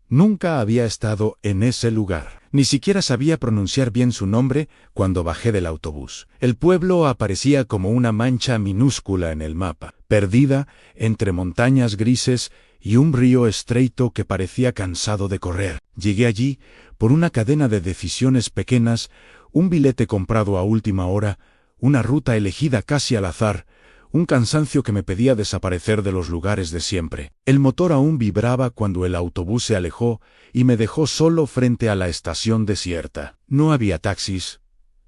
Nunca había estado en ese lugar. Ni siquiera sabía pronunciar bien su nombre cuando bajé del autobús. El pueblo aparecía como una mancha minúscula en el mapa, perdida entre montañas grises y un río estreito que parecía cansado de correr. Llegué allí por una cadena de decisiones pequeñas, un billete comprado a última hora, una ruta elegida casi al azar, un cansancio que me pedía desaparecer de los lugares de siempre. El motor aún vibraba cuando el autobús se alejó y me dejó solo frente a la estación desierta. No había taxis,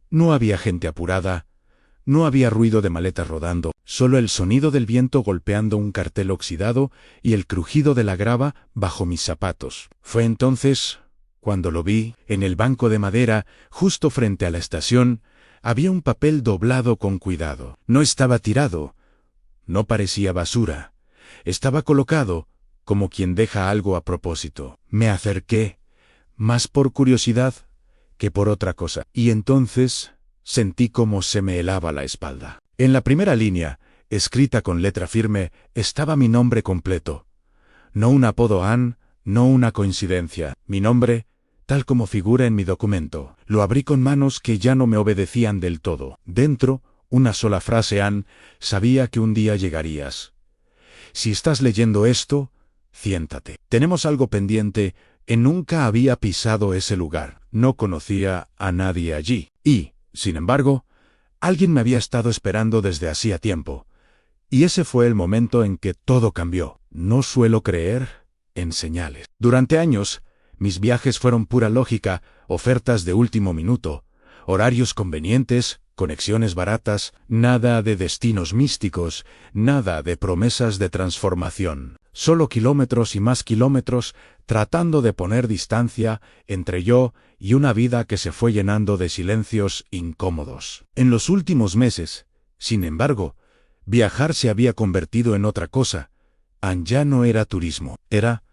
no había gente apurada, no había ruido de maletas rodando, solo el sonido del viento golpeando un cartel oxidado y el crujido de la grava bajo mis zapatos. Fue entonces cuando lo vi, en el banco de madera, justo frente a la estación. Había un papel doblado con cuidado. No estaba tirado. No parecía basura. Estaba colocado, como quien deja algo a propósito. Me acerqué, más por curiosidad que por otra cosa. Y entonces sentí como se me helaba la espalda. En la primera línea, escrita con letra firme, estaba mi nombre completo. No un apodo Ann, no una coincidencia. Mi nombre, tal como figura en mi documento. Lo abrí con manos que ya no me obedecían del todo. Dentro, una sola frase: Ann, sabía que un día llegarías. Si estás leyendo esto, siéntate. Tenemos algo pendiente. Nunca había pisado ese lugar. No conocía a nadie allí. Y, sin embargo, alguien me había estado esperando desde hacía tiempo. Y ese fue el momento en que todo cambió. No suelo creer en señales. Durante años, mis viajes fueron pura lógica, ofertas de último minuto, horarios convenientes, conexiones baratas, nada de destinos místicos, nada de promesas de transformación. Solo kilómetros y más kilómetros, tratando de poner distancia entre yo y una vida que se fue llenando de silencios incómodos. En los últimos meses, sin embargo, viajar se había convertido en otra cosa. Ya no era turismo, era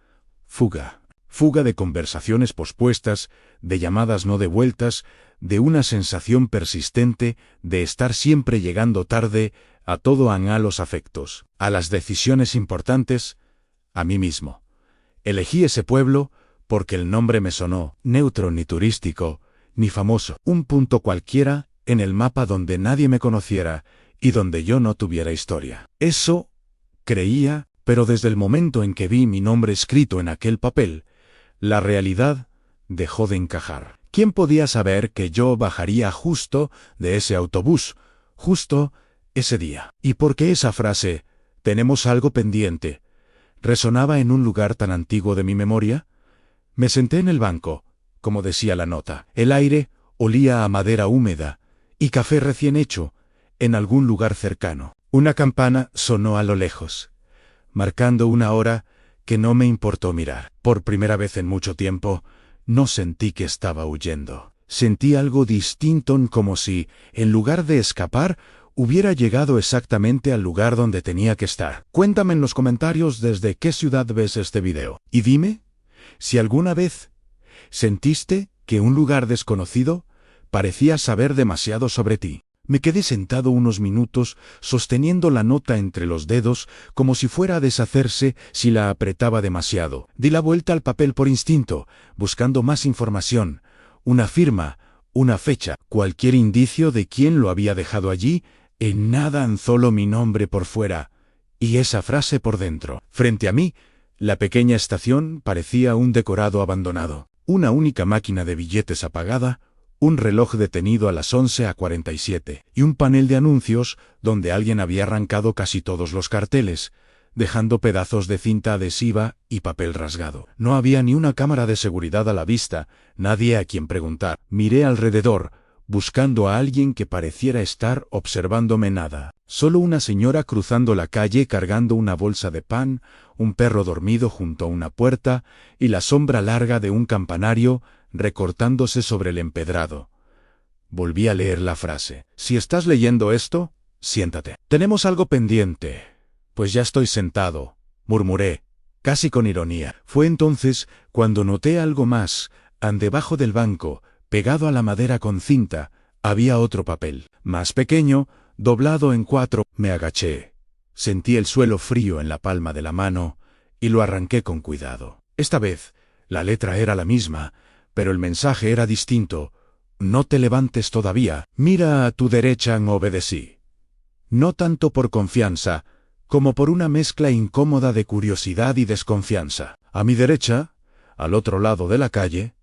fuga. Fuga de conversaciones pospuestas, de llamadas no devueltas, de una sensación persistente de estar siempre llegando tarde a todo, a los afectos, a las decisiones importantes, a mí mismo. Elegí ese pueblo porque el nombre me sonó, neutro, ni turístico, ni famoso, un punto cualquiera en el mapa donde nadie me conociera y donde yo no tuviera historia. Eso creía, pero desde el momento en que vi mi nombre escrito en aquel papel, la realidad dejó de encajar. ¿Quién podía saber que yo bajaría justo de ese autobús, justo ese día? ¿Y por qué esa frase, tenemos algo pendiente, resonaba en un lugar tan antiguo de mi memoria? Me senté en el banco, como decía la nota. El aire olía a madera húmeda y café recién hecho en algún lugar cercano. Una campana sonó a lo lejos, marcando una hora que no me importó mirar. Por primera vez en mucho tiempo, no sentí que estaba huyendo. Sentí algo distinto, como si, en lugar de escapar, hubiera llegado exactamente al lugar donde tenía que estar. Cuéntame en los comentarios desde qué ciudad ves este video. Y dime si alguna vez sentiste que un lugar desconocido parecía saber demasiado sobre ti. Me quedé sentado unos minutos, sosteniendo la nota entre los dedos, como si fuera a deshacerse si la apretaba demasiado. Di la vuelta al papel por instinto, buscando más información, una firma, una fecha, cualquier indicio de quién lo había dejado allí. En nada, solo mi nombre por fuera, y esa frase por dentro. Frente a mí, la pequeña estación parecía un decorado abandonado. Una única máquina de billetes apagada, un reloj detenido a las 11:47 y un panel de anuncios donde alguien había arrancado casi todos los carteles, dejando pedazos de cinta adhesiva y papel rasgado. No había ni una cámara de seguridad a la vista, nadie a quien preguntar. Miré alrededor, buscando a alguien que pareciera estar observándome. Nada. Solo una señora cruzando la calle cargando una bolsa de pan, un perro dormido junto a una puerta y la sombra larga de un campanario recortándose sobre el empedrado. Volví a leer la frase. Si estás leyendo esto, siéntate. Tenemos algo pendiente. Pues ya estoy sentado, murmuré, casi con ironía. Fue entonces cuando noté algo más. Debajo del banco, pegado a la madera con cinta, había otro papel, más pequeño, doblado en 4. Me agaché. Sentí el suelo frío en la palma de la mano y lo arranqué con cuidado. Esta vez, La letra era la misma, pero el mensaje era distinto. No te levantes todavía, mira a tu derecha, obedecí. No tanto por confianza, como por una mezcla incómoda de curiosidad y desconfianza. A mi derecha, al otro lado de la calle,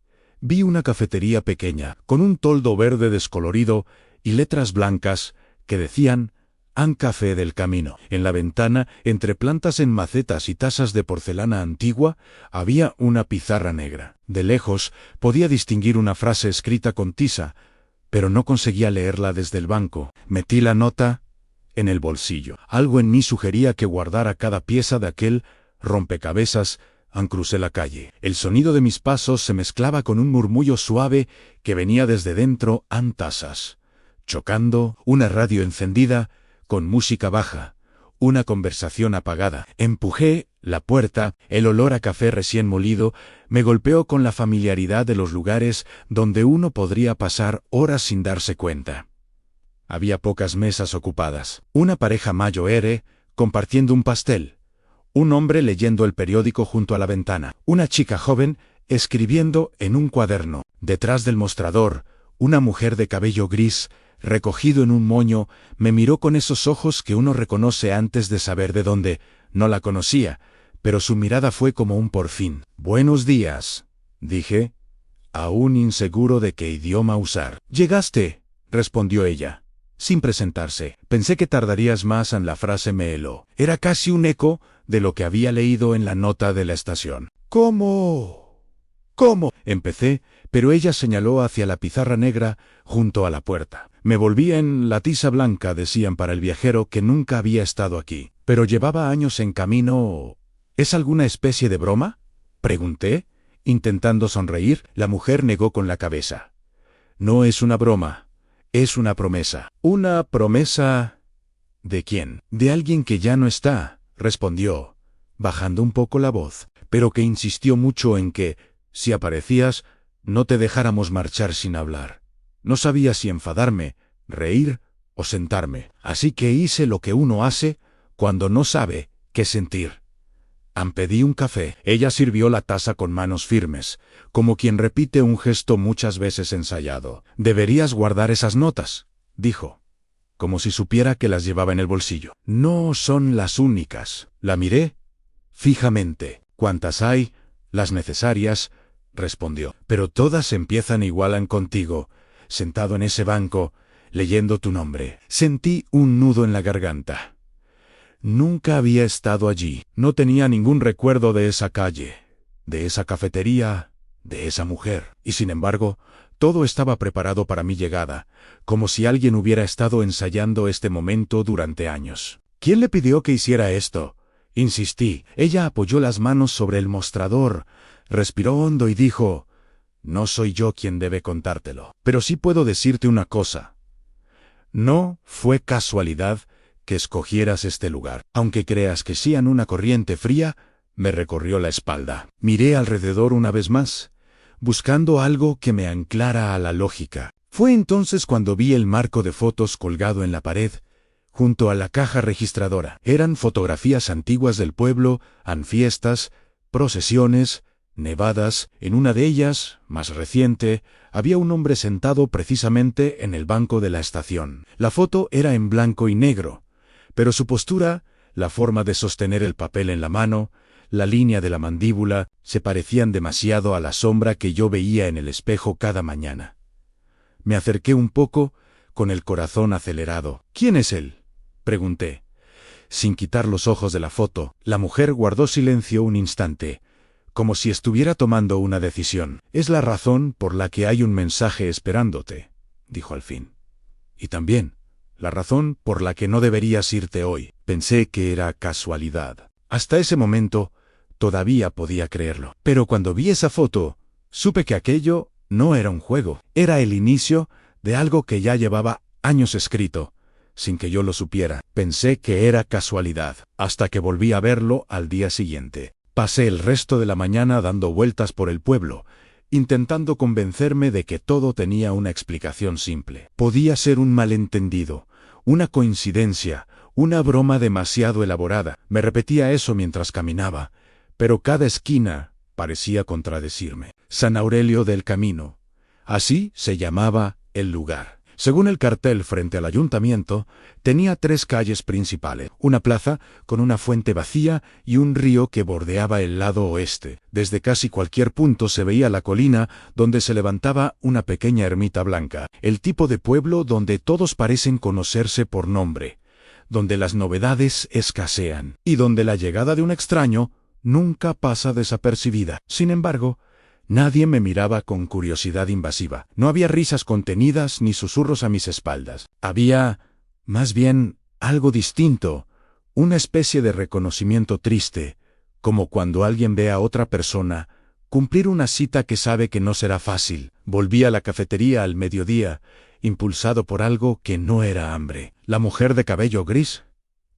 vi una cafetería pequeña, con un toldo verde descolorido y letras blancas que decían «An Café del Camino». En la ventana, entre plantas en macetas y tazas de porcelana antigua, había una pizarra negra. De lejos podía distinguir una frase escrita con tiza, pero no conseguía leerla desde el banco. Metí la nota en el bolsillo. Algo en mí sugería que guardara cada pieza de aquel rompecabezas. Crucé la calle. El sonido de mis pasos se mezclaba con un murmullo suave que venía desde dentro. Tazas chocando, una radio encendida, con música baja, una conversación apagada. Empujé la puerta, el olor a café recién molido me golpeó con la familiaridad de los lugares donde uno podría pasar horas sin darse cuenta. Había pocas mesas ocupadas. Una pareja mayor compartiendo un pastel. Un hombre leyendo el periódico junto a la ventana. Una chica joven escribiendo en un cuaderno. Detrás del mostrador, una mujer de cabello gris, recogido en un moño, me miró con esos ojos que uno reconoce antes de saber de dónde. No la conocía, pero su mirada fue como un por fin. «Buenos días», dije, aún inseguro de qué idioma usar. «¿Llegaste?», respondió ella, sin presentarse. Pensé que tardarías más en la frase me heló. Era casi un eco de lo que había leído en la nota de la estación. «¿Cómo? Empecé, pero ella señaló hacia la pizarra negra junto a la puerta. Me volví en la tiza blanca, decían para el viajero que nunca había estado aquí, pero llevaba años en camino. ¿Es alguna especie de broma?, pregunté, intentando sonreír. La mujer negó con la cabeza. «No es una broma, es una promesa». «¿Una promesa de quién?». «De alguien que ya no está», respondió, bajando un poco la voz, pero que insistió mucho en que, si aparecías, no te dejáramos marchar sin hablar. No sabía si enfadarme, reír o sentarme, así que hice lo que uno hace cuando no sabe qué sentir. Pedí un café. Ella sirvió la taza con manos firmes, como quien repite un gesto muchas veces ensayado. «Deberías guardar esas notas», dijo, como si supiera que las llevaba en el bolsillo. «No son las únicas». La miré fijamente. «¿Cuántas hay?». «Las necesarias», respondió. «Pero todas empiezan igual contigo, sentado en ese banco, leyendo tu nombre». Sentí un nudo en la garganta. Nunca había estado allí. No tenía ningún recuerdo de esa calle, de esa cafetería, de esa mujer. Y sin embargo, todo estaba preparado para mi llegada, como si alguien hubiera estado ensayando este momento durante años. «¿Quién le pidió que hiciera esto?», insistí. Ella apoyó las manos sobre el mostrador, respiró hondo y dijo: «No soy yo quien debe contártelo, pero sí puedo decirte una cosa. No fue casualidad que escogieras este lugar. Aunque creas que sí». Una corriente fría me recorrió la espalda. Miré alrededor una vez más, buscando algo que me anclara a la lógica. Fue entonces cuando vi el marco de fotos colgado en la pared, junto a la caja registradora. Eran fotografías antiguas del pueblo, fiestas, procesiones, nevadas. En una de ellas, más reciente, había un hombre sentado precisamente en el banco de la estación. La foto era en blanco y negro, pero su postura, la forma de sostener el papel en la mano, la línea de la mandíbula, se parecían demasiado a la sombra que yo veía en el espejo cada mañana. Me acerqué un poco, con el corazón acelerado. «¿Quién es él?», pregunté. Sin quitar los ojos de la foto, la mujer guardó silencio un instante, como si estuviera tomando una decisión. «Es la razón por la que hay un mensaje esperándote», dijo al fin. «Y también la razón por la que no deberías irte hoy». Pensé que era casualidad. Hasta ese momento, todavía podía creerlo. Pero cuando vi esa foto, supe que aquello no era un juego. Era el inicio de algo que ya llevaba años escrito, sin que yo lo supiera. Pensé que era casualidad, hasta que volví a verlo al día siguiente. Pasé el resto de la mañana dando vueltas por el pueblo, intentando convencerme de que todo tenía una explicación simple. Podía ser un malentendido, una coincidencia, una broma demasiado elaborada. Me repetía eso mientras caminaba, pero cada esquina, parecía contradecirme. San Aurelio del Camino. Así se llamaba el lugar. Según el cartel frente al ayuntamiento, tenía 3 calles principales, una plaza con una fuente vacía y un río que bordeaba el lado oeste. Desde casi cualquier punto se veía la colina donde se levantaba una pequeña ermita blanca, el tipo de pueblo donde todos parecen conocerse por nombre, donde las novedades escasean y donde la llegada de un extraño nunca pasa desapercibida. Sin embargo, nadie me miraba con curiosidad invasiva. No había risas contenidas ni susurros a mis espaldas. Había, más bien, algo distinto, una especie de reconocimiento triste, como cuando alguien ve a otra persona cumplir una cita que sabe que no será fácil. Volví a la cafetería al mediodía, impulsado por algo que no era hambre. La mujer de cabello gris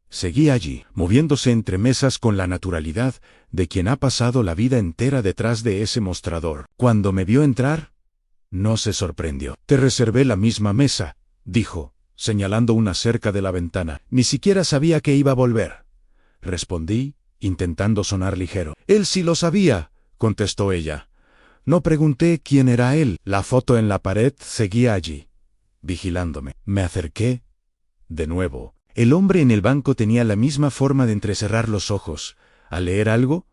seguía allí, moviéndose entre mesas con la naturalidad de quien ha pasado la vida entera detrás de ese mostrador. Cuando me vio entrar, no se sorprendió. «Te reservé la misma mesa», dijo, señalando una cerca de la ventana. «Ni siquiera sabía que iba a volver», respondí, intentando sonar ligero. «Él sí lo sabía», contestó ella. «No pregunté quién era él». La foto en la pared seguía allí, vigilándome. Me acerqué de nuevo. El hombre en el banco tenía la misma forma de entrecerrar los ojos al leer algo,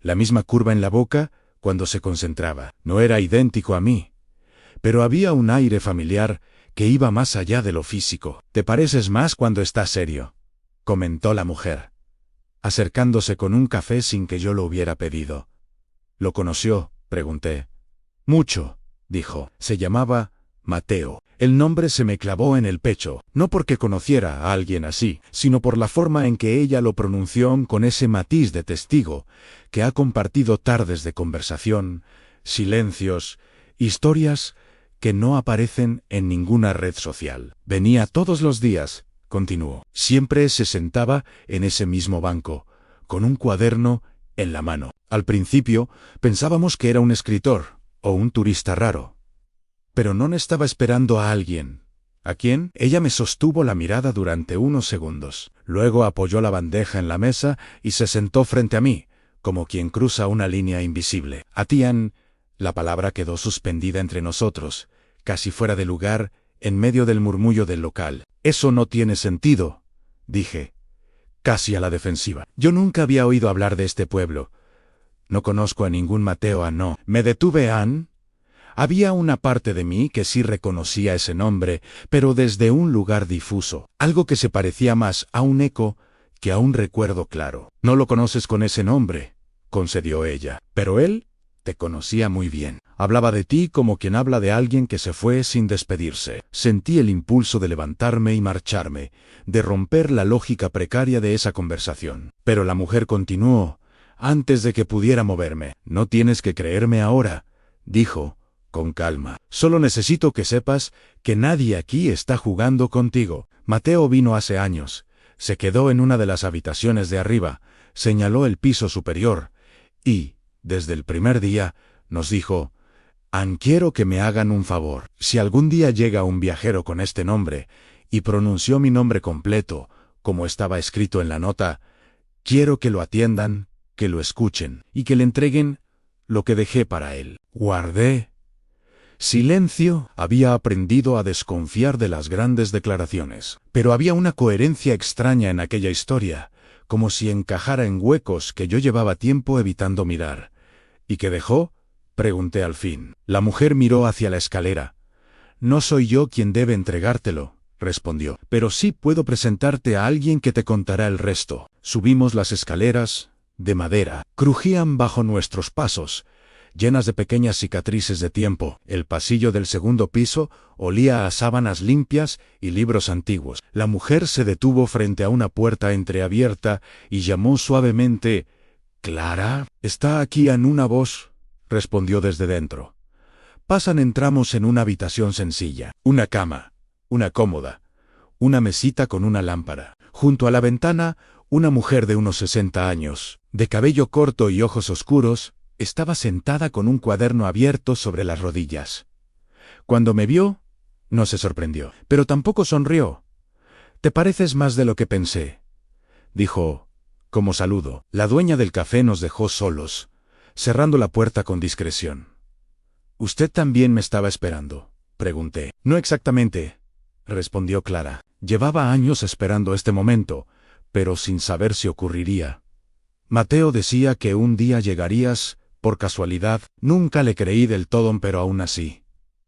la misma curva en la boca cuando se concentraba. No era idéntico a mí, pero había un aire familiar que iba más allá de lo físico. «Te pareces más cuando estás serio», comentó la mujer, acercándose con un café sin que yo lo hubiera pedido. «¿Lo conoció?», pregunté. «Mucho», dijo. «Se llamaba Mateo». El nombre se me clavó en el pecho, no porque conociera a alguien así, sino por la forma en que ella lo pronunció con ese matiz de testigo, que ha compartido tardes de conversación, silencios, historias que no aparecen en ninguna red social. «Venía todos los días», continuó. «Siempre se sentaba en ese mismo banco, con un cuaderno en la mano. Al principio pensábamos que era un escritor o un turista raro. Pero no estaba esperando a alguien». «¿A quién?». Ella me sostuvo la mirada durante unos segundos. Luego apoyó la bandeja en la mesa y se sentó frente a mí, como quien cruza una línea invisible. «A Tian». La palabra quedó suspendida entre nosotros, casi fuera de lugar, en medio del murmullo del local. «Eso no tiene sentido», dije, casi a la defensiva. Yo nunca había oído hablar de este pueblo. No conozco a ningún Mateo no. Me detuve Ann. Había una parte de mí que sí reconocía ese nombre, pero desde un lugar difuso, algo que se parecía más a un eco que a un recuerdo claro. «No lo conoces con ese nombre», concedió ella, «pero él te conocía muy bien. Hablaba de ti como quien habla de alguien que se fue sin despedirse». Sentí el impulso de levantarme y marcharme, de romper la lógica precaria de esa conversación. Pero la mujer continuó, antes de que pudiera moverme. «No tienes que creerme ahora», dijo, con calma. «Solo necesito que sepas que nadie aquí está jugando contigo. Mateo vino hace años. Se quedó en una de las habitaciones de arriba, señaló el piso superior, y, desde el primer día, nos dijo: Ann, quiero que me hagan un favor. Si algún día llega un viajero con este nombre, y pronunció mi nombre completo, como estaba escrito en la nota, quiero que lo atiendan, que lo escuchen, y que le entreguen lo que dejé para él». Guardé silencio. Había aprendido a desconfiar de las grandes declaraciones, pero había una coherencia extraña en aquella historia, como si encajara en huecos que yo llevaba tiempo evitando mirar. «¿Y qué dejó?», pregunté al fin. La mujer miró hacia la escalera. «No soy yo quien debe entregártelo», respondió, «pero sí puedo presentarte a alguien que te contará el resto». Subimos las escaleras, de madera. Crujían bajo nuestros pasos, llenas de pequeñas cicatrices de tiempo. El pasillo del segundo piso olía a sábanas limpias y libros antiguos. La mujer se detuvo frente a una puerta entreabierta y llamó suavemente: «¿Clara?». «Está aquí en una voz», respondió desde dentro. «Pasan». Entramos en una habitación sencilla. Una cama, una cómoda, una mesita con una lámpara. Junto a la ventana, una mujer de unos 60 años, de cabello corto y ojos oscuros, estaba sentada con un cuaderno abierto sobre las rodillas. Cuando me vio, no se sorprendió, pero tampoco sonrió. «Te pareces más de lo que pensé», dijo, como saludo. La dueña del café nos dejó solos, cerrando la puerta con discreción. ¿Usted también me estaba esperando?, pregunté. No exactamente, respondió Clara. Llevaba años esperando este momento, pero sin saber si ocurriría. Mateo decía que un día llegarías, por casualidad. Nunca le creí del todo, pero aún así.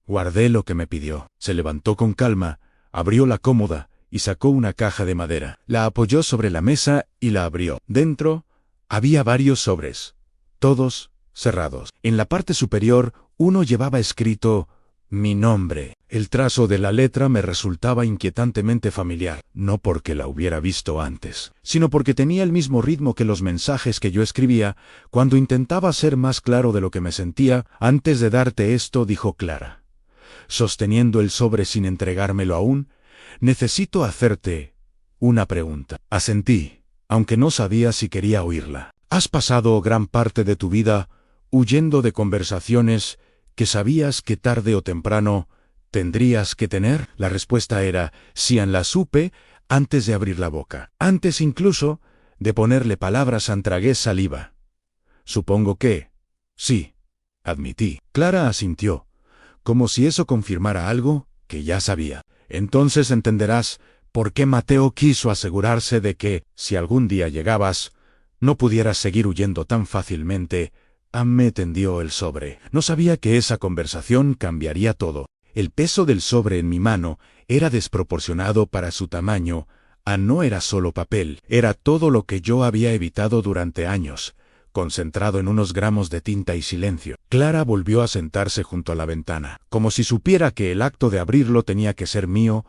Guardé lo que me pidió. Se levantó con calma, abrió la cómoda y sacó una caja de madera. La apoyó sobre la mesa y la abrió. Dentro había varios sobres, todos cerrados. En la parte superior, uno llevaba escrito mi nombre. El trazo de la letra me resultaba inquietantemente familiar, no porque la hubiera visto antes, sino porque tenía el mismo ritmo que los mensajes que yo escribía cuando intentaba ser más claro de lo que me sentía. Antes de darte esto, dijo Clara, sosteniendo el sobre sin entregármelo aún, necesito hacerte una pregunta. Asentí, aunque no sabía si quería oírla. ¿Has pasado gran parte de tu vida huyendo de conversaciones que sabías que tarde o temprano tendrías que tener? La respuesta era, sí, la supe antes de abrir la boca. Antes incluso de ponerle palabras, tragué saliva. Supongo que sí, admití. Clara asintió, como si eso confirmara algo que ya sabía. Entonces entenderás por qué Mateo quiso asegurarse de que, si algún día llegabas, no pudieras seguir huyendo tan fácilmente. Me tendió el sobre. No sabía que esa conversación cambiaría todo. El peso del sobre en mi mano era desproporcionado para su tamaño. No era solo papel, era todo lo que yo había evitado durante años, concentrado en unos gramos de tinta y silencio. Clara volvió a sentarse junto a la ventana, como si supiera que el acto de abrirlo tenía que ser mío,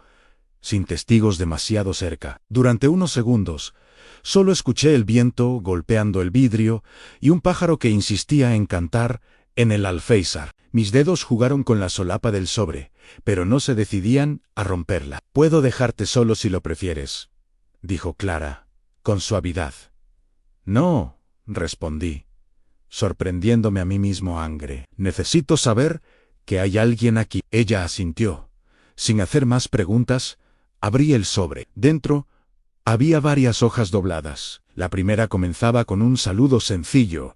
sin testigos demasiado cerca. Durante unos segundos, solo escuché el viento golpeando el vidrio y un pájaro que insistía en cantar en el alféizar. Mis dedos jugaron con la solapa del sobre, pero no se decidían a romperla. Puedo dejarte solo si lo prefieres, dijo Clara, con suavidad. No, respondí, sorprendiéndome a mí mismo angre. Necesito saber que hay alguien aquí. Ella asintió. Sin hacer más preguntas, abrí el sobre. Dentro había varias hojas dobladas. La primera comenzaba con un saludo sencillo,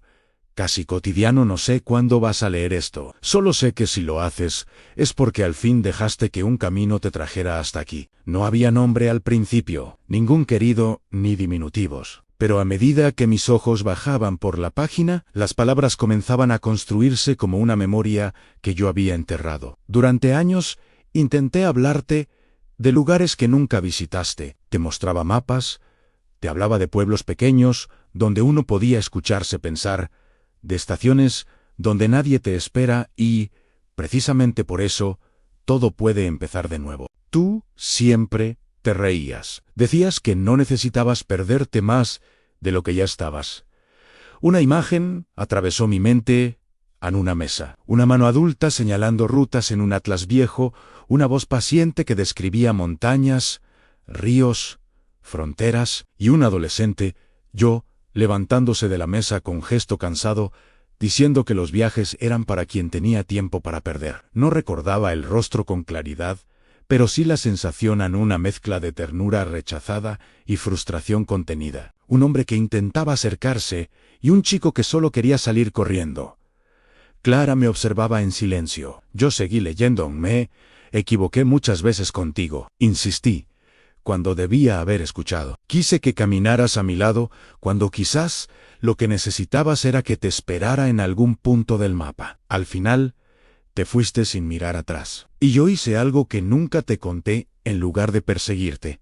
casi cotidiano. No sé cuándo vas a leer esto. Solo sé que si lo haces, es porque al fin dejaste que un camino te trajera hasta aquí. No había nombre al principio, ningún querido ni diminutivos. Pero a medida que mis ojos bajaban por la página, las palabras comenzaban a construirse como una memoria que yo había enterrado. Durante años, intenté hablarte de lugares que nunca visitaste. Te mostraba mapas, te hablaba de pueblos pequeños donde uno podía escucharse pensar, de estaciones donde nadie te espera y, precisamente por eso, todo puede empezar de nuevo. Tú siempre te reías. Decías que no necesitabas perderte más de lo que ya estabas. Una imagen atravesó mi mente en una mesa. Una mano adulta señalando rutas en un atlas viejo, una voz paciente que describía montañas, ríos, fronteras, y un adolescente, yo, levantándose de la mesa con gesto cansado, diciendo que los viajes eran para quien tenía tiempo para perder. No recordaba el rostro con claridad, pero sí la sensación en una mezcla de ternura rechazada y frustración contenida. Un hombre que intentaba acercarse y un chico que solo quería salir corriendo. Clara me observaba en silencio. Yo seguí leyendo. Me equivoqué muchas veces contigo, insistí, cuando debía haber escuchado. Quise que caminaras a mi lado, cuando quizás lo que necesitabas era que te esperara en algún punto del mapa. Al final, te fuiste sin mirar atrás. Y yo hice algo que nunca te conté. En lugar de perseguirte,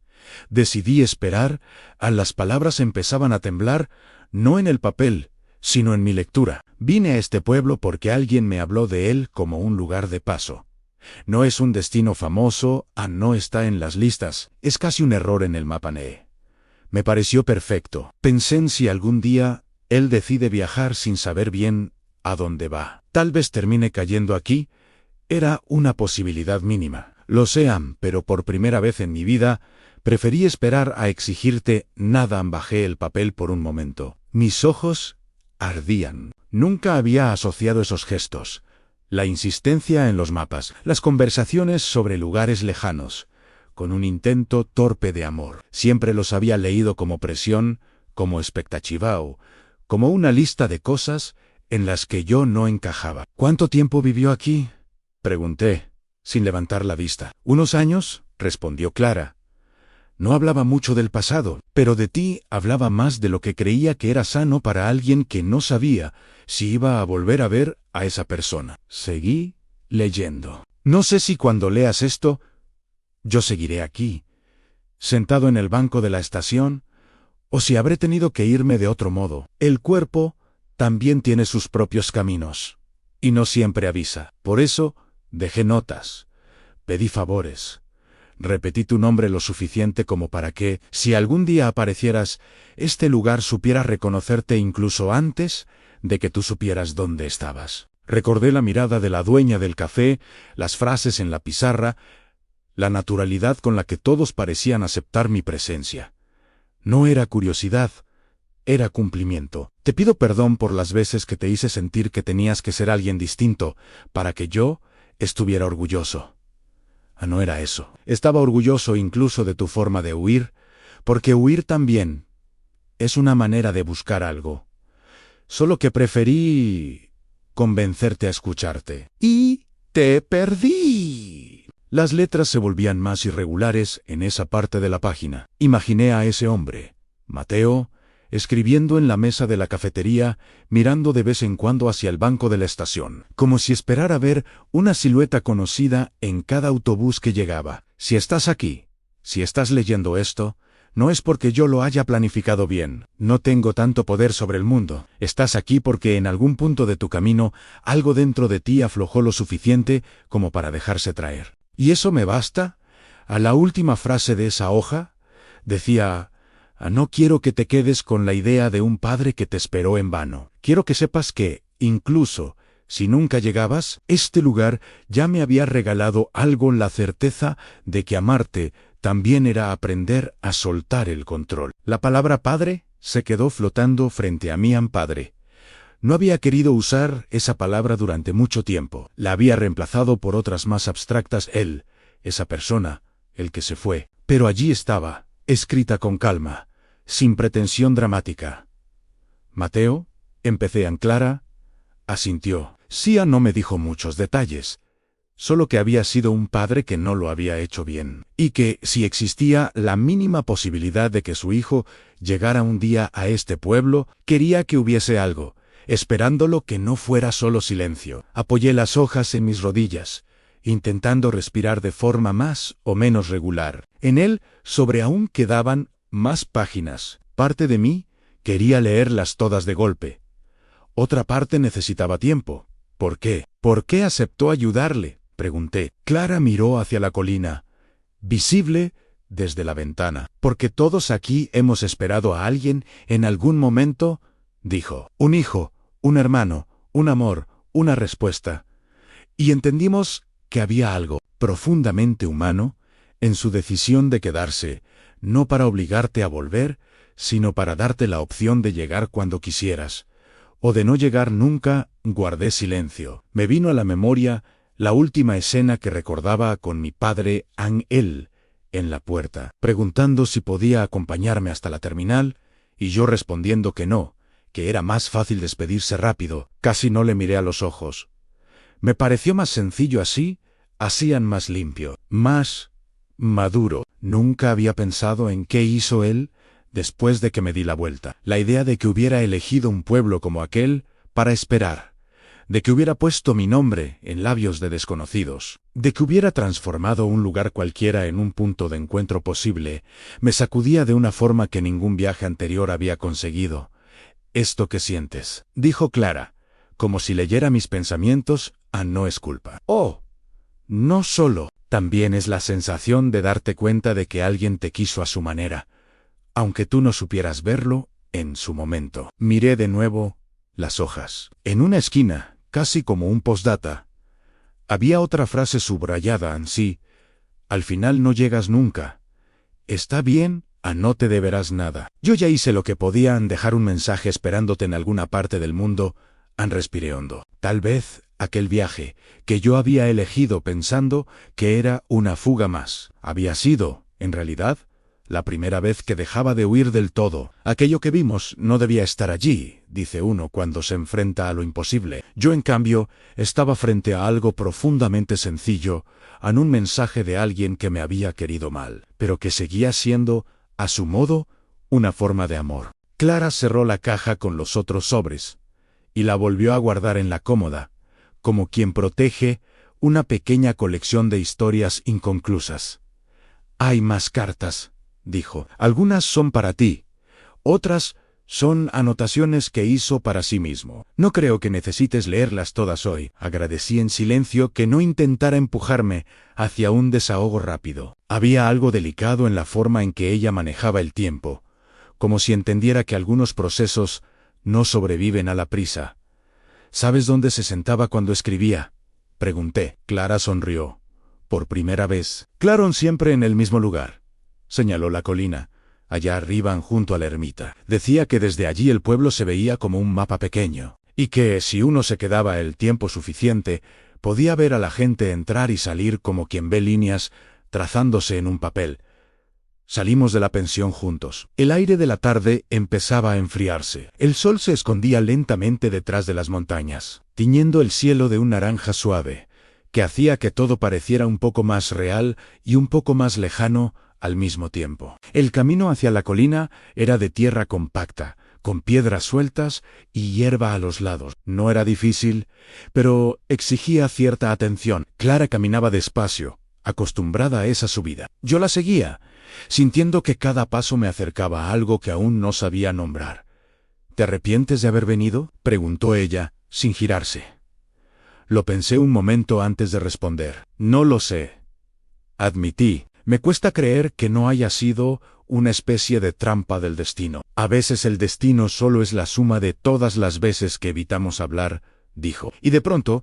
decidí esperar. Las palabras empezaban a temblar, no en el papel, sino en mi lectura. Vine a este pueblo porque alguien me habló de él como un lugar de paso. No es un destino famoso, no está en las listas, es casi un error en el mapa. Me pareció perfecto. Pensé en si algún día él decide viajar sin saber bien a dónde va. Tal vez termine cayendo aquí. Era una posibilidad mínima. Lo sé, pero por primera vez en mi vida, preferí esperar a exigirte nada. Bajé el papel por un momento. Mis ojos ardían. Nunca había asociado esos gestos. La insistencia en los mapas, las conversaciones sobre lugares lejanos, con un intento torpe de amor. Siempre los había leído como presión, como expectativa o como una lista de cosas en las que yo no encajaba. ¿Cuánto tiempo vivió aquí?, pregunté, sin levantar la vista. «Unos años», respondió Clara. No hablaba mucho del pasado, pero de ti hablaba más de lo que creía que era sano para alguien que no sabía si iba a volver a ver a esa persona. Seguí leyendo. «No sé si cuando leas esto, yo seguiré aquí, sentado en el banco de la estación, o si habré tenido que irme de otro modo. El cuerpo también tiene sus propios caminos, y no siempre avisa. Por eso dejé notas, pedí favores, repetí tu nombre lo suficiente como para que, si algún día aparecieras, este lugar supiera reconocerte incluso antes de que tú supieras dónde estabas». Recordé la mirada de la dueña del café, las frases en la pizarra, la naturalidad con la que todos parecían aceptar mi presencia. No era curiosidad, era cumplimiento. «Te pido perdón por las veces que te hice sentir que tenías que ser alguien distinto para que yo estuviera orgulloso». No era eso. Estaba orgulloso incluso de tu forma de huir, porque huir también es una manera de buscar algo. Solo que preferí convencerte a escucharte. Y te perdí. Las letras se volvían más irregulares en esa parte de la página. Imaginé a ese hombre, Mateo, escribiendo en la mesa de la cafetería, mirando de vez en cuando hacia el banco de la estación, como si esperara ver una silueta conocida en cada autobús que llegaba. Si estás aquí, si estás leyendo esto, no es porque yo lo haya planificado bien. No tengo tanto poder sobre el mundo. Estás aquí porque en algún punto de tu camino algo dentro de ti aflojó lo suficiente como para dejarse traer. ¿Y eso me basta? A la última frase de esa hoja decía: «No quiero que te quedes con la idea de un padre que te esperó en vano. Quiero que sepas que, incluso si nunca llegabas, este lugar ya me había regalado algo, la certeza de que amarte también era aprender a soltar el control». La palabra padre se quedó flotando frente a mí. Padre. No había querido usar esa palabra durante mucho tiempo. La había reemplazado por otras más abstractas: él, esa persona, el que se fue. Pero allí estaba, escrita con calma, sin pretensión dramática. «Mateo», empecé. Clara asintió. Sia no me dijo muchos detalles, solo que había sido un padre que no lo había hecho bien, y que, si existía la mínima posibilidad de que su hijo llegara un día a este pueblo, quería que hubiese algo, esperándolo, que no fuera solo silencio. Apoyé las hojas en mis rodillas, intentando respirar de forma más o menos regular. En él aún quedaban más páginas. Parte de mí quería leerlas todas de golpe. Otra parte necesitaba tiempo. ¿Por qué? ¿Por qué aceptó ayudarle?, pregunté. Clara miró hacia la colina, visible desde la ventana. «Porque todos aquí hemos esperado a alguien en algún momento», dijo. «Un hijo, un hermano, un amor, una respuesta. Y entendimos que había algo profundamente humano en su decisión de quedarse, no para obligarte a volver, sino para darte la opción de llegar cuando quisieras, o de no llegar nunca». Guardé silencio. Me vino a la memoria la última escena que recordaba con mi padre, él, en la puerta, preguntando si podía acompañarme hasta la terminal, y yo respondiendo que no, que era más fácil despedirse rápido. Casi no le miré a los ojos. Me pareció más sencillo así, hacían más limpio, más maduro. Nunca había pensado en qué hizo él después de que me di la vuelta. La idea de que hubiera elegido un pueblo como aquel para esperar, de que hubiera puesto mi nombre en labios de desconocidos, de que hubiera transformado un lugar cualquiera en un punto de encuentro posible, me sacudía de una forma que ningún viaje anterior había conseguido. «Esto que sientes», dijo Clara, como si leyera mis pensamientos, no es culpa. «Oh, no solo, también es la sensación de darte cuenta de que alguien te quiso a su manera, aunque tú no supieras verlo en su momento». Miré de nuevo las hojas. En una esquina, casi como un postdata, había otra frase subrayada así: «Al final no llegas nunca. Está bien, no te deberás nada». Yo ya hice lo que podía, dejar un mensaje esperándote en alguna parte del mundo. Respiré hondo. Tal vez aquel viaje que yo había elegido pensando que era una fuga más, había sido, en realidad, la primera vez que dejaba de huir del todo. Aquello que vimos no debía estar allí, dice uno cuando se enfrenta a lo imposible. Yo, en cambio, estaba frente a algo profundamente sencillo, a un mensaje de alguien que me había querido mal, pero que seguía siendo, a su modo, una forma de amor. Clara cerró la caja con los otros sobres, y la volvió a guardar en la cómoda, como quien protege una pequeña colección de historias inconclusas. «Hay más cartas», dijo. «Algunas son para ti, otras son anotaciones que hizo para sí mismo. No creo que necesites leerlas todas hoy». Agradecí en silencio que no intentara empujarme hacia un desahogo rápido. Había algo delicado en la forma en que ella manejaba el tiempo, como si entendiera que algunos procesos no sobreviven a la prisa. «¿Sabes dónde se sentaba cuando escribía?», pregunté. Clara sonrió. Por primera vez. «Claro, siempre en el mismo lugar», señaló la colina, allá arriba junto a la ermita. Decía que desde allí el pueblo se veía como un mapa pequeño, y que si uno se quedaba el tiempo suficiente, podía ver a la gente entrar y salir como quien ve líneas trazándose en un papel. Salimos de la pensión juntos. El aire de la tarde empezaba a enfriarse. El sol se escondía lentamente detrás de las montañas, tiñendo el cielo de un naranja suave, que hacía que todo pareciera un poco más real y un poco más lejano al mismo tiempo. El camino hacia la colina era de tierra compacta, con piedras sueltas y hierba a los lados. No era difícil, pero exigía cierta atención. Clara caminaba despacio, acostumbrada a esa subida. Yo la seguía, sintiendo que cada paso me acercaba a algo que aún no sabía nombrar. «¿Te arrepientes de haber venido?», preguntó ella, sin girarse. Lo pensé un momento antes de responder. «No lo sé», admití. «Me cuesta creer que no haya sido una especie de trampa del destino. A veces el destino solo es la suma de todas las veces que evitamos hablar», dijo. Y de pronto,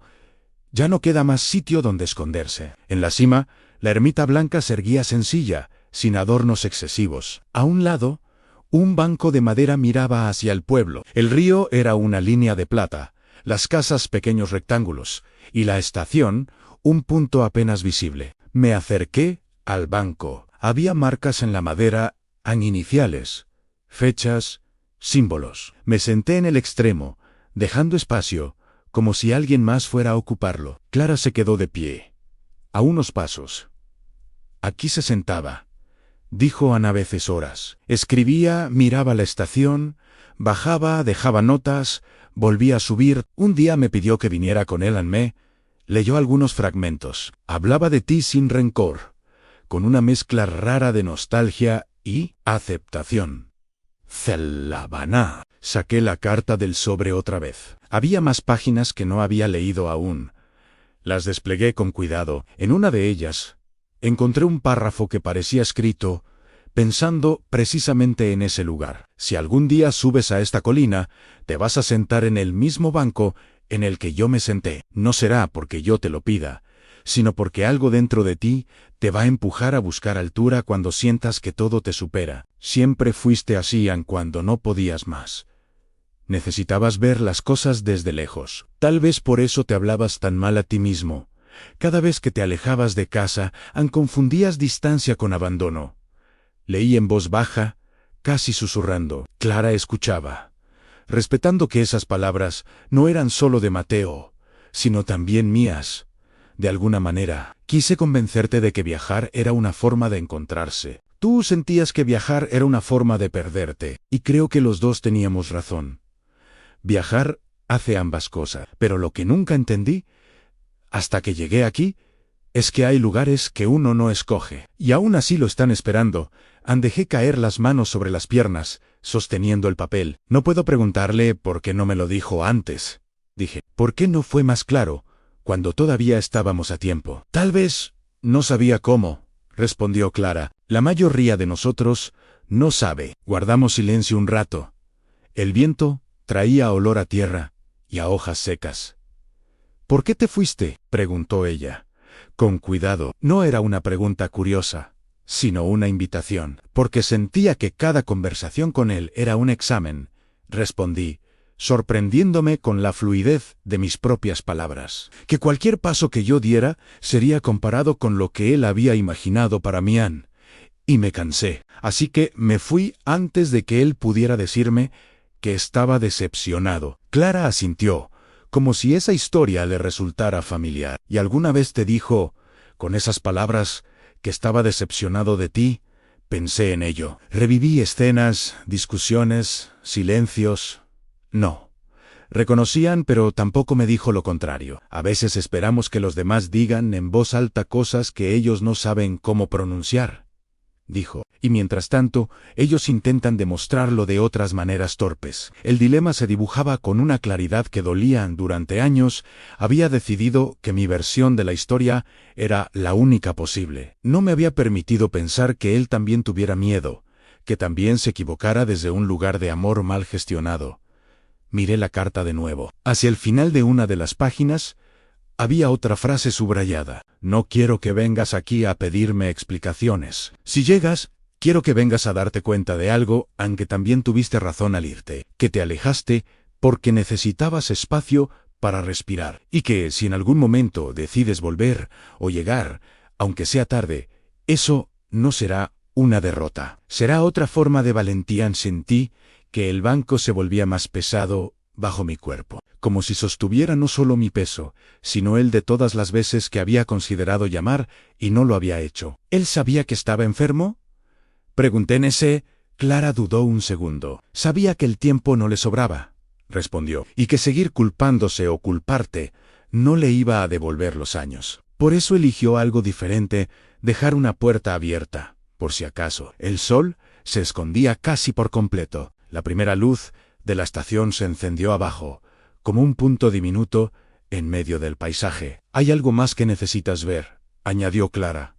ya no queda más sitio donde esconderse. En la cima, la ermita blanca se erguía sencilla, sin adornos excesivos. A un lado, un banco de madera miraba hacia el pueblo. El río era una línea de plata, las casas pequeños rectángulos, y la estación, un punto apenas visible. Me acerqué al banco. Había marcas en la madera, iniciales, fechas, símbolos. Me senté en el extremo, dejando espacio, como si alguien más fuera a ocuparlo. Clara se quedó de pie, a unos pasos. «Aquí se sentaba», dijo a veces horas. Escribía, miraba la estación, bajaba, dejaba notas, volvía a subir. Un día me pidió que viniera con él leyó algunos fragmentos. Hablaba de ti sin rencor, con una mezcla rara de nostalgia y aceptación. «Celabana». Saqué la carta del sobre otra vez. Había más páginas que no había leído aún. Las desplegué con cuidado. En una de ellas, encontré un párrafo que parecía escrito pensando precisamente en ese lugar. «Si algún día subes a esta colina, te vas a sentar en el mismo banco en el que yo me senté. No será porque yo te lo pida, sino porque algo dentro de ti te va a empujar a buscar altura cuando sientas que todo te supera. Siempre fuiste así aun cuando no podías más. Necesitabas ver las cosas desde lejos. Tal vez por eso te hablabas tan mal a ti mismo. Cada vez que te alejabas de casa, confundías distancia con abandono». Leí en voz baja, casi susurrando. Clara escuchaba, respetando que esas palabras no eran solo de Mateo, sino también mías. De alguna manera, quise convencerte de que viajar era una forma de encontrarse. Tú sentías que viajar era una forma de perderte, y creo que los dos teníamos razón. Viajar hace ambas cosas, pero lo que nunca entendí, hasta que llegué aquí, es que hay lugares que uno no escoge, y aún así lo están esperando. Dejé caer las manos sobre las piernas, sosteniendo el papel. «No puedo preguntarle por qué no me lo dijo antes», dije. «¿Por qué no fue más claro, cuando todavía estábamos a tiempo?» «Tal vez no sabía cómo», respondió Clara. «La mayoría de nosotros no sabe». Guardamos silencio un rato. El viento traía olor a tierra y a hojas secas. «¿Por qué te fuiste?», preguntó ella. Con cuidado. No era una pregunta curiosa, sino una invitación. «Porque sentía que cada conversación con él era un examen», respondí, sorprendiéndome con la fluidez de mis propias palabras. «Que cualquier paso que yo diera sería comparado con lo que él había imaginado para mí, y me cansé. Así que me fui antes de que él pudiera decirme que estaba decepcionado. Clara asintió, como si esa historia le resultara familiar. ¿Y alguna vez te dijo, con esas palabras, que estaba decepcionado de ti? Pensé en ello. Reviví escenas, discusiones, silencios. No. Reconocían, pero tampoco me dijo lo contrario. A veces esperamos que los demás digan en voz alta cosas que ellos no saben cómo pronunciar, dijo. Y mientras tanto, ellos intentan demostrarlo de otras maneras torpes. El dilema se dibujaba con una claridad que dolía. Durante años, había decidido que mi versión de la historia era la única posible. No me había permitido pensar que él también tuviera miedo, que también se equivocara desde un lugar de amor mal gestionado. Miré la carta de nuevo. Hacia el final de una de las páginas, había otra frase subrayada. No quiero que vengas aquí a pedirme explicaciones. Si llegas, quiero que vengas a darte cuenta de algo, aunque también tuviste razón al irte, que te alejaste porque necesitabas espacio para respirar, y que si en algún momento decides volver o llegar, aunque sea tarde, eso no será una derrota. Será otra forma de valentía. Sentí que el banco se volvía más pesado bajo mi cuerpo, como si sostuviera no solo mi peso, sino el de todas las veces que había considerado llamar y no lo había hecho. ¿Él sabía que estaba enfermo?, pregunté. Clara dudó un segundo. Sabía que el tiempo no le sobraba, respondió, y que seguir culpándose o culparte no le iba a devolver los años. Por eso eligió algo diferente, dejar una puerta abierta, por si acaso. El sol se escondía casi por completo. La primera luz de la estación se encendió abajo, como un punto diminuto en medio del paisaje. Hay algo más que necesitas ver, añadió Clara.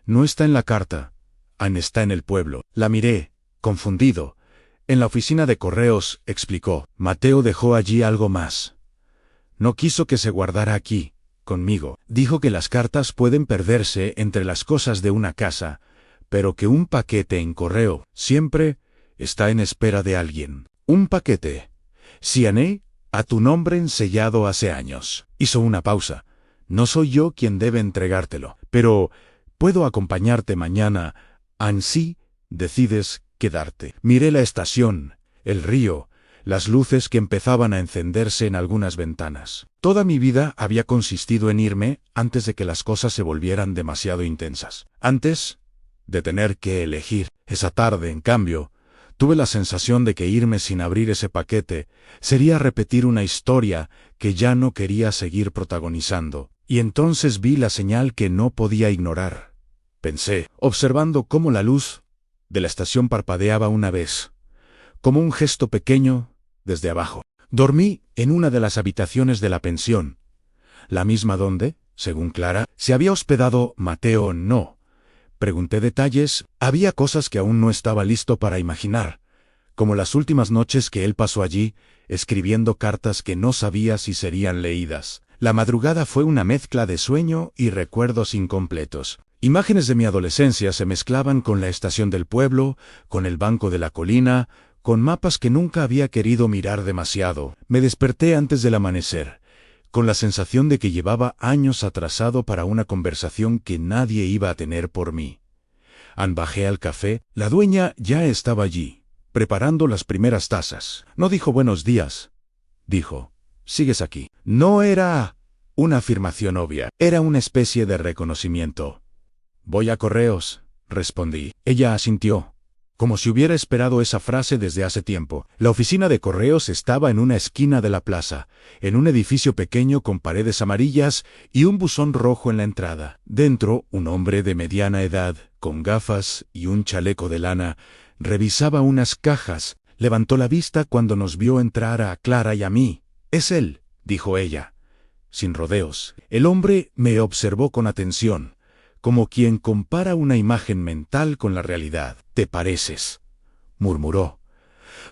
No está en la carta. Anne está en el pueblo. La miré, confundido. En la oficina de correos, explicó. Mateo dejó allí algo más. No quiso que se guardara aquí, conmigo. Dijo que las cartas pueden perderse entre las cosas de una casa, pero que un paquete en correo siempre está en espera de alguien. Un paquete. Sí, Anne, a tu nombre ensellado hace años. Hizo una pausa. No soy yo quien debe entregártelo, pero puedo acompañarte mañana. Ansí, decides quedarte. Miré la estación, el río, las luces que empezaban a encenderse en algunas ventanas. Toda mi vida había consistido en irme antes de que las cosas se volvieran demasiado intensas. Antes de tener que elegir. Esa tarde, en cambio, tuve la sensación de que irme sin abrir ese paquete sería repetir una historia que ya no quería seguir protagonizando. Y entonces vi la señal que no podía ignorar. Pensé, observando cómo la luz de la estación parpadeaba una vez, como un gesto pequeño, desde abajo. Dormí en una de las habitaciones de la pensión, la misma donde, según Clara, se había hospedado Mateo. No. Pregunté detalles. Había cosas que aún no estaba listo para imaginar, como las últimas noches que él pasó allí, escribiendo cartas que no sabía si serían leídas. La madrugada fue una mezcla de sueño y recuerdos incompletos. Imágenes de mi adolescencia se mezclaban con la estación del pueblo, con el banco de la colina, con mapas que nunca había querido mirar demasiado. Me desperté antes del amanecer, con la sensación de que llevaba años atrasado para una conversación que nadie iba a tener por mí. Bajé al café. La dueña ya estaba allí, preparando las primeras tazas. No dijo buenos días. Dijo, ¿sigues aquí? No era una afirmación obvia, era una especie de reconocimiento. Voy a correos, respondí. Ella asintió, como si hubiera esperado esa frase desde hace tiempo. La oficina de correos estaba en una esquina de la plaza, en un edificio pequeño con paredes amarillas y un buzón rojo en la entrada. Dentro, un hombre de mediana edad, con gafas y un chaleco de lana, revisaba unas cajas. Levantó la vista cuando nos vio entrar a Clara y a mí. «Es él», dijo ella, sin rodeos. El hombre me observó con atención, como quien compara una imagen mental con la realidad. «¿Te pareces?», murmuró.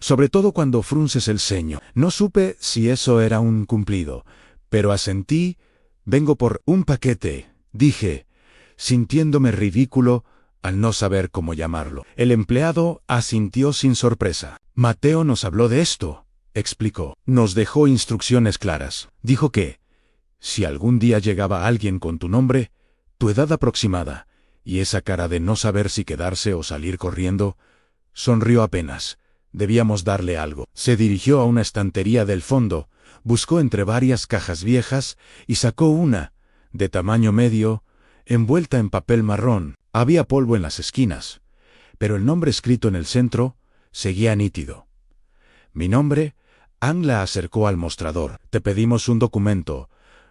«Sobre todo cuando frunces el ceño». No supe si eso era un cumplido, pero asentí. «Vengo por un paquete», dije, sintiéndome ridículo al no saber cómo llamarlo. El empleado asintió sin sorpresa. «Mateo nos habló de esto», explicó. «Nos dejó instrucciones claras. Dijo que, si algún día llegaba alguien con tu nombre, tu edad aproximada, y esa cara de no saber si quedarse o salir corriendo. Sonrió apenas. Debíamos darle algo. Se dirigió a una estantería del fondo, buscó entre varias cajas viejas y sacó una, de tamaño medio, envuelta en papel marrón. Había polvo en las esquinas, pero el nombre escrito en el centro seguía nítido. Mi nombre. Ann la acercó al mostrador. Te pedimos un documento,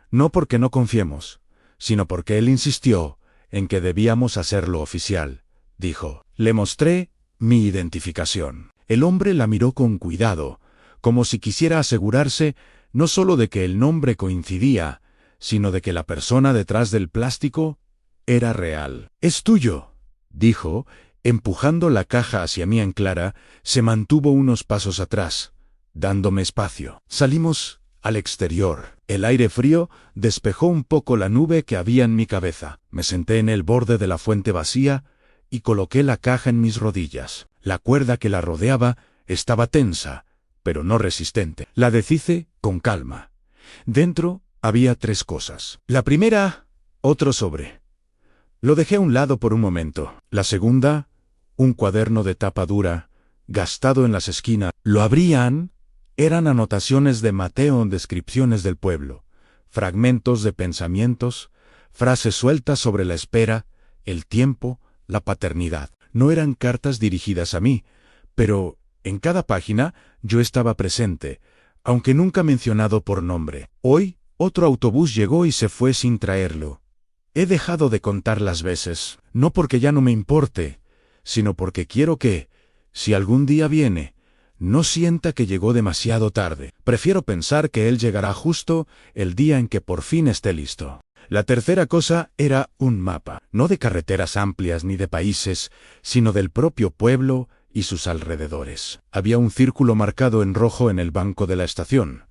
no porque no confiemos, sino porque él insistió en que debíamos hacerlo oficial, dijo. Le mostré mi identificación. El hombre la miró con cuidado, como si quisiera asegurarse no solo de que el nombre coincidía, sino de que la persona detrás del plástico era real. «Es tuyo», dijo, empujando la caja hacia mí. En Clara se mantuvo unos pasos atrás, dándome espacio. Salimos al exterior. El aire frío despejó un poco la nube que había en mi cabeza. Me senté en el borde de la fuente vacía y coloqué la caja en mis rodillas. La cuerda que la rodeaba estaba tensa, pero no resistente. La deshice con calma. Dentro había 3 cosas. La primera, otro sobre. Lo dejé a un lado por un momento. La segunda, un cuaderno de tapa dura, gastado en las esquinas. Lo abrían. Eran anotaciones de Mateo en descripciones del pueblo, fragmentos de pensamientos, frases sueltas sobre la espera, el tiempo, la paternidad. No eran cartas dirigidas a mí, pero en cada página yo estaba presente, aunque nunca mencionado por nombre. Hoy, otro autobús llegó y se fue sin traerlo. He dejado de contar las veces, no porque ya no me importe, sino porque quiero que, si algún día viene, no sienta que llegó demasiado tarde. Prefiero pensar que él llegará justo el día en que por fin esté listo. La tercera cosa era un mapa, no de carreteras amplias ni de países, sino del propio pueblo y sus alrededores. Había un círculo marcado en rojo en el banco de la estación,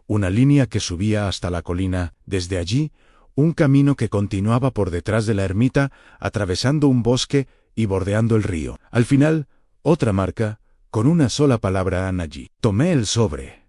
una línea que subía hasta la colina. Desde allí, un camino que continuaba por detrás de la ermita, atravesando un bosque y bordeando el río. Al final, otra marca, con una sola palabra Ann allí. Tomé el sobre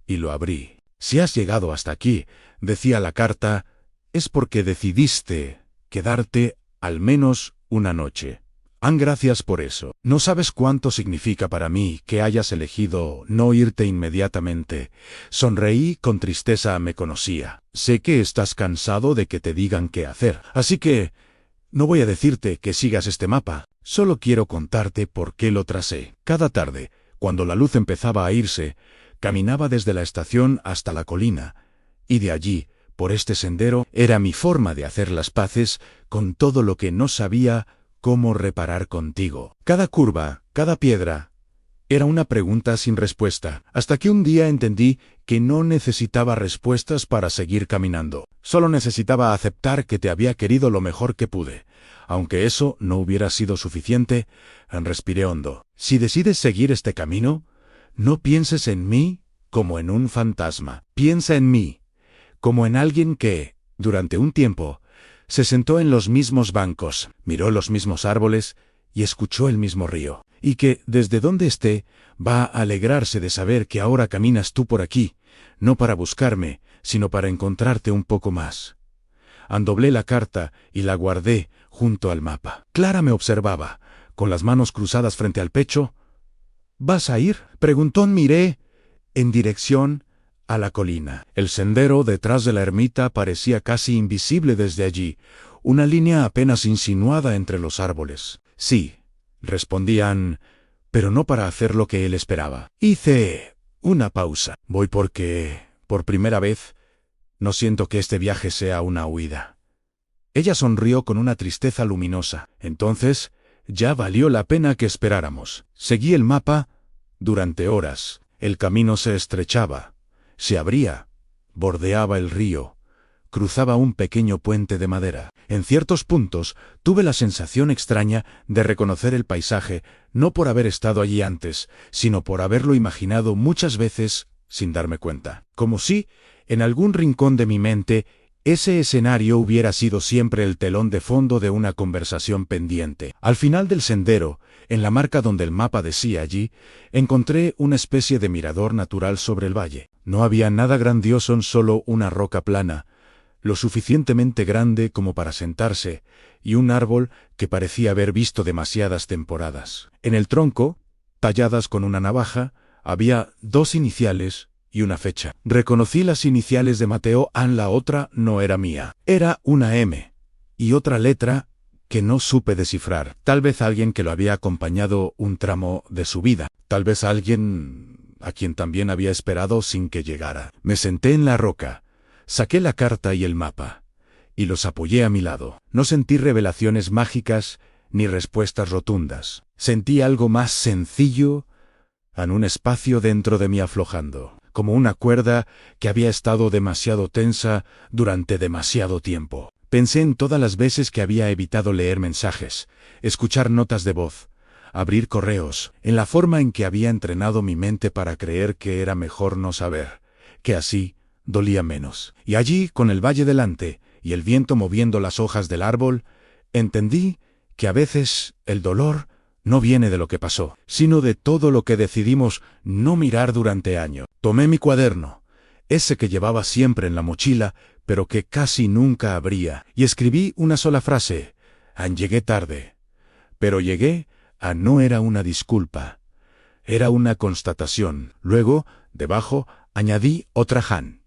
y lo abrí. Si has llegado hasta aquí, decía la carta, es porque decidiste quedarte al menos una noche. Ann, gracias por eso. No sabes cuánto significa para mí que hayas elegido no irte inmediatamente. Sonreí con tristeza. Me conocía. Sé que estás cansado de que te digan qué hacer, así que no voy a decirte que sigas este mapa. Solo quiero contarte por qué lo tracé. Cada tarde, cuando la luz empezaba a irse, caminaba desde la estación hasta la colina, y de allí, por este sendero, era mi forma de hacer las paces con todo lo que no sabía cómo reparar contigo. Cada curva, cada piedra, era una pregunta sin respuesta, hasta que un día entendí que no necesitaba respuestas para seguir caminando. Solo necesitaba aceptar que te había querido lo mejor que pude. Aunque eso no hubiera sido suficiente, respiré hondo. Si decides seguir este camino, no pienses en mí como en un fantasma. Piensa en mí como en alguien que, durante un tiempo, se sentó en los mismos bancos, miró los mismos árboles y escuchó el mismo río. Y que, desde donde esté, va a alegrarse de saber que ahora caminas tú por aquí, no para buscarme, sino para encontrarte un poco más. Doblé la carta y la guardé junto al mapa. Clara me observaba, con las manos cruzadas frente al pecho. ¿Vas a ir?, preguntó. Miré en dirección a la colina. El sendero detrás de la ermita parecía casi invisible desde allí, una línea apenas insinuada entre los árboles. Sí, respondí Ann, pero no para hacer lo que él esperaba. Hice una pausa. Voy porque, por primera vez, no siento que este viaje sea una huida. Ella sonrió con una tristeza luminosa. Entonces, ya valió la pena que esperáramos. Seguí el mapa durante horas. El camino se estrechaba, se abría, bordeaba el río, cruzaba un pequeño puente de madera. En ciertos puntos tuve la sensación extraña de reconocer el paisaje, no por haber estado allí antes, sino por haberlo imaginado muchas veces sin darme cuenta. Como si, en algún rincón de mi mente, ese escenario hubiera sido siempre el telón de fondo de una conversación pendiente. Al final del sendero, en la marca donde el mapa decía allí, encontré una especie de mirador natural sobre el valle. No había nada grandioso, solo una roca plana, lo suficientemente grande como para sentarse, y un árbol que parecía haber visto demasiadas temporadas. En el tronco, talladas con una navaja, había 2 iniciales y una fecha. Reconocí las iniciales de Mateo. La otra no era mía. Era una M y otra letra que no supe descifrar. Tal vez alguien que lo había acompañado un tramo de su vida. Tal vez alguien a quien también había esperado sin que llegara. Me senté en la roca, saqué la carta y el mapa, y los apoyé a mi lado. No sentí revelaciones mágicas ni respuestas rotundas. Sentí algo más sencillo en un espacio dentro de mí aflojando, como una cuerda que había estado demasiado tensa durante demasiado tiempo. Pensé en todas las veces que había evitado leer mensajes, escuchar notas de voz, abrir correos, en la forma en que había entrenado mi mente para creer que era mejor no saber, que así dolía menos. Y allí, con el valle delante y el viento moviendo las hojas del árbol, entendí que a veces el dolor no viene de lo que pasó, sino de todo lo que decidimos no mirar durante años. Tomé mi cuaderno, ese que llevaba siempre en la mochila, pero que casi nunca abría, y escribí una sola frase: llegué tarde. Pero llegué no era una disculpa, era una constatación. Luego, debajo, añadí otra Han.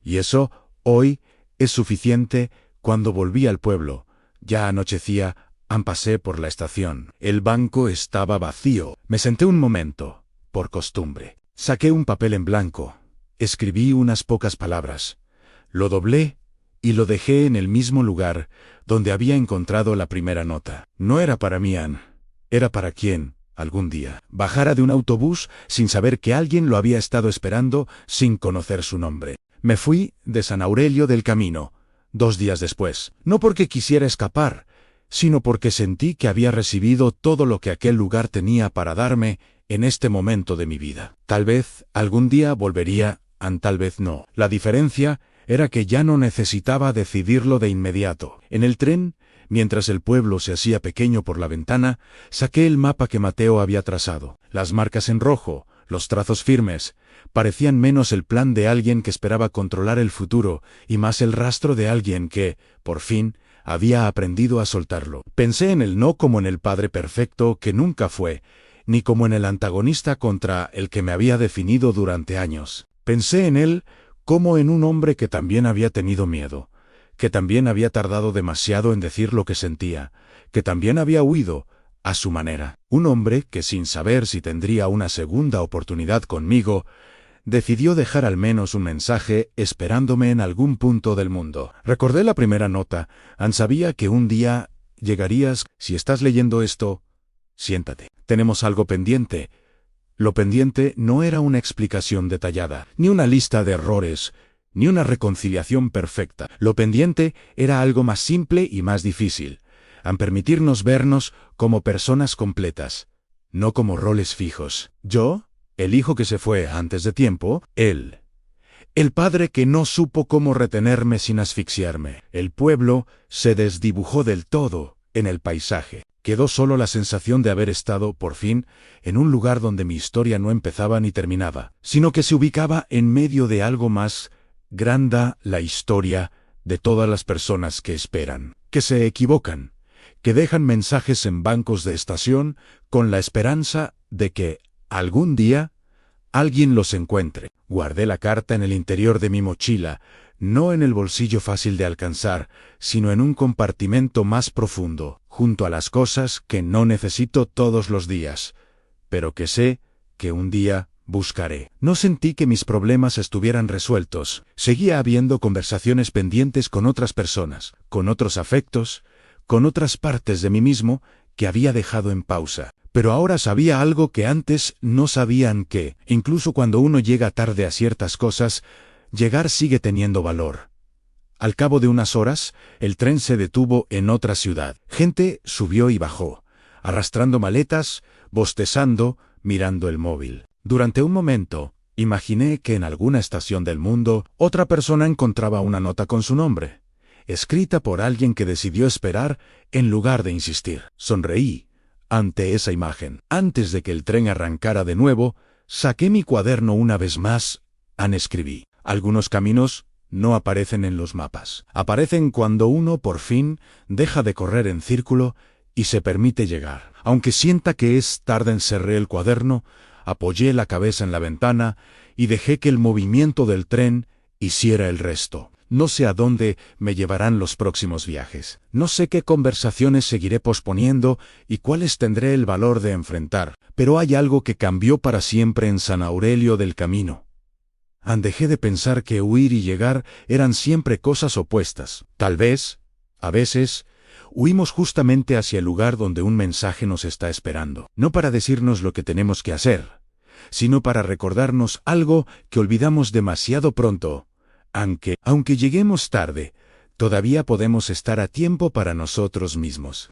Y eso, hoy, es suficiente. Cuando volví al pueblo, ya anochecía. Pasé por la estación. El banco estaba vacío. Me senté un momento, por costumbre. Saqué un papel en blanco. Escribí unas pocas palabras. Lo doblé y lo dejé en el mismo lugar donde había encontrado la primera nota. No era para mí, Anne. Era para quien, algún día, bajara de un autobús sin saber que alguien lo había estado esperando, sin conocer su nombre. Me fui de San Aurelio del Camino, 2 días después. No porque quisiera escapar, sino porque sentí que había recibido todo lo que aquel lugar tenía para darme en este momento de mi vida. Tal vez algún día volvería, tal vez no. La diferencia era que ya no necesitaba decidirlo de inmediato. En el tren, mientras el pueblo se hacía pequeño por la ventana, saqué el mapa que Mateo había trazado. Las marcas en rojo, los trazos firmes, parecían menos el plan de alguien que esperaba controlar el futuro y más el rastro de alguien que, por fin, había aprendido a soltarlo. Pensé en él no como en el padre perfecto que nunca fue, ni como en el antagonista contra el que me había definido durante años. Pensé en él como en un hombre que también había tenido miedo, que también había tardado demasiado en decir lo que sentía, que también había huido, a su manera. Un hombre que, sin saber si tendría una segunda oportunidad conmigo, decidió dejar al menos un mensaje esperándome en algún punto del mundo. Recordé la primera nota. Sabía que un día llegarías. Si estás leyendo esto, siéntate. Tenemos algo pendiente. Lo pendiente no era una explicación detallada, ni una lista de errores, ni una reconciliación perfecta. Lo pendiente era algo más simple y más difícil. Permitirnos vernos como personas completas, no como roles fijos. Yo, el hijo que se fue antes de tiempo, él. El padre que no supo cómo retenerme sin asfixiarme. El pueblo se desdibujó del todo en el paisaje. Quedó solo la sensación de haber estado, por fin, en un lugar donde mi historia no empezaba ni terminaba, sino que se ubicaba en medio de algo más grande, la historia de todas las personas que esperan, que se equivocan, que dejan mensajes en bancos de estación con la esperanza de que, algún día, alguien los encuentre. Guardé la carta en el interior de mi mochila, no en el bolsillo fácil de alcanzar, sino en un compartimento más profundo, junto a las cosas que no necesito todos los días, pero que sé que un día buscaré. No sentí que mis problemas estuvieran resueltos. Seguía habiendo conversaciones pendientes con otras personas, con otros afectos, con otras partes de mí mismo que había dejado en pausa. Pero ahora sabía algo que antes no sabían, que, incluso cuando uno llega tarde a ciertas cosas, llegar sigue teniendo valor. Al cabo de unas horas, el tren se detuvo en otra ciudad. Gente subió y bajó, arrastrando maletas, bostezando, mirando el móvil. Durante un momento, imaginé que en alguna estación del mundo, otra persona encontraba una nota con su nombre, escrita por alguien que decidió esperar en lugar de insistir. Sonreí ante esa imagen. Antes de que el tren arrancara de nuevo, saqué mi cuaderno una vez más. Escribí: algunos caminos no aparecen en los mapas. Aparecen cuando uno, por fin, deja de correr en círculo y se permite llegar. Aunque sienta que es tarde, encerré el cuaderno, apoyé la cabeza en la ventana y dejé que el movimiento del tren hiciera el resto. No sé a dónde me llevarán los próximos viajes. No sé qué conversaciones seguiré posponiendo y cuáles tendré el valor de enfrentar. Pero hay algo que cambió para siempre en San Aurelio del Camino. Dejé de pensar que huir y llegar eran siempre cosas opuestas. Tal vez, a veces, huimos justamente hacia el lugar donde un mensaje nos está esperando. No para decirnos lo que tenemos que hacer, sino para recordarnos algo que olvidamos demasiado pronto. Aunque lleguemos tarde, todavía podemos estar a tiempo para nosotros mismos.